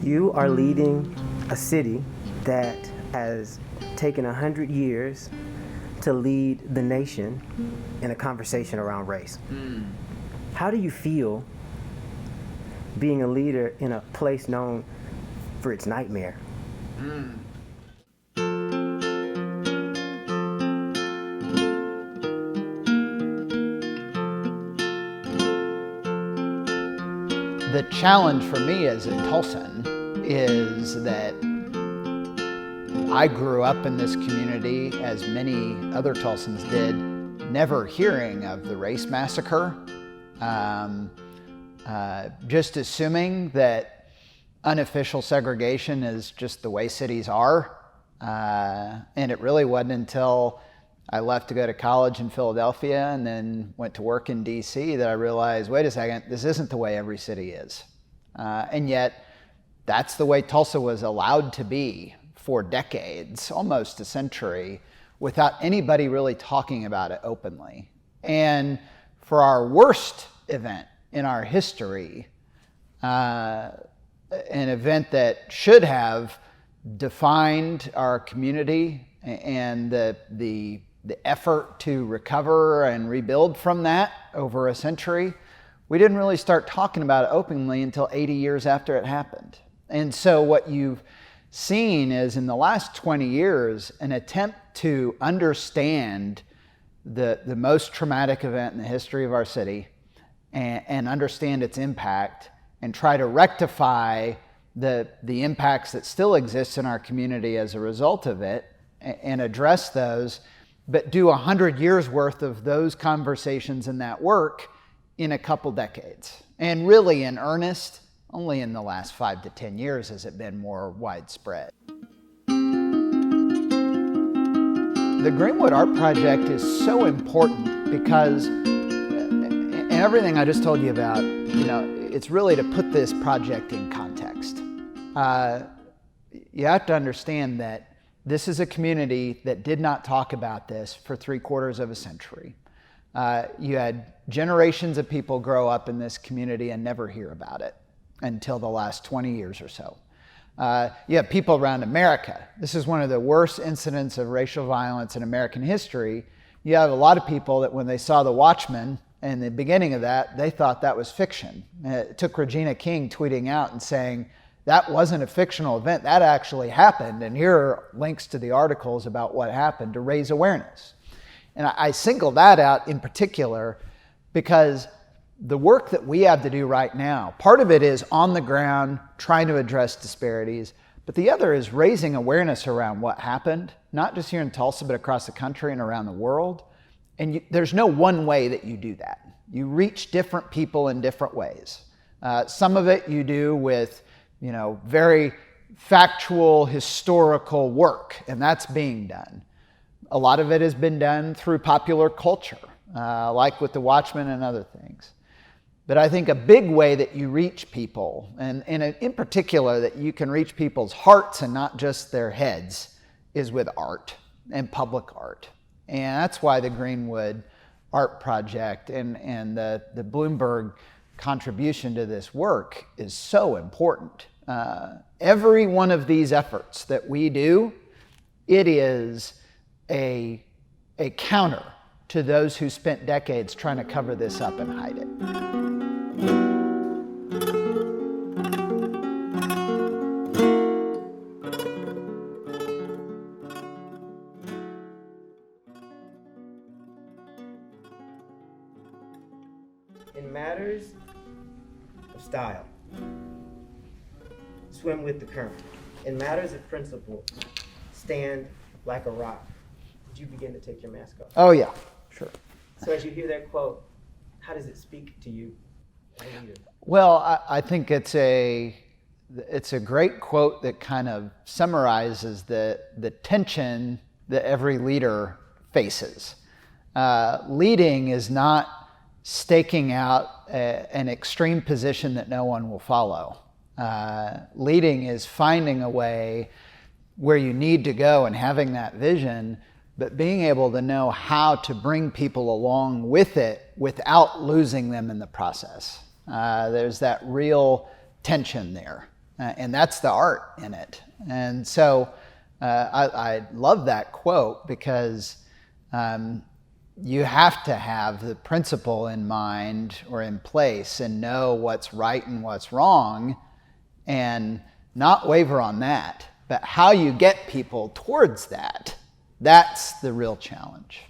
You are leading a city that has taken 100 years to lead the nation in a conversation around race. How do you feel being a leader in a place known for its nightmare? The challenge for me as a Tulsan is that I grew up in this community, as many other Tulsans did, never hearing of the race massacre, just assuming that unofficial segregation is just the way cities are. And it really wasn't until I left to go to college in Philadelphia and then went to work in DC that I realized, wait a second, this isn't the way every city is. And yet, that's the way Tulsa was allowed to be for decades, almost a century, without anybody really talking about it openly. And for our worst event in our history, an event that should have defined our community and the effort to recover and rebuild from that over a century, we didn't really start talking about it openly until 80 years after it happened. And so what you've seen is, in the last 20 years, an attempt to understand the most traumatic event in the history of our city and understand its impact and try to rectify the impacts that still exist in our community as a result of it and address those, but do 100 years worth of those conversations and that work in a couple decades. And really in earnest, only in the last 5 to 10 years has it been more widespread. The Greenwood Art Project is so important because, and everything I just told you about, it's really to put this project in context. You have to understand that this is a community that did not talk about this for 3/4 of a century. You had generations of people grow up in this community and never hear about it until the last 20 years or so. You have people around America. This is one of the worst incidents of racial violence in American history. You have a lot of people that when they saw The Watchmen and the beginning of that, they thought that was fiction. It took Regina King tweeting out and saying, that wasn't a fictional event, that actually happened, and here are links to the articles about what happened to raise awareness. And I single that out in particular because the work that we have to do right now, part of it is on the ground trying to address disparities, but the other is raising awareness around what happened, not just here in Tulsa, but across the country and around the world. And there's no one way that you do that. You reach different people in different ways. Some of it you do with very factual, historical work, and that's being done. A lot of it has been done through popular culture, like with The Watchmen and other things. But I think a big way that you reach people, and in particular that you can reach people's hearts and not just their heads, is with art and public art. And that's why the Greenwood Art Project and the Bloomberg contribution to this work is so important. Every one of these efforts that we do, it is a counter to those who spent decades trying to cover this up and hide it. In matters of style, swim with the current. In matters of principle, stand like a rock. Did you begin to take your mask off? Oh yeah, sure. So as you hear that quote, how does it speak to you as a leader? Well, I think it's a it's a great quote that kind of summarizes the tension that every leader faces. Leading is not staking out an extreme position that no one will follow. Leading is finding a way where you need to go and having that vision, but being able to know how to bring people along with it without losing them in the process. There's that real tension there, and that's the art in it. And so I love that quote because you have to have the principle in mind or in place and know what's right and what's wrong and not waver on that. But how you get people towards that, that's the real challenge.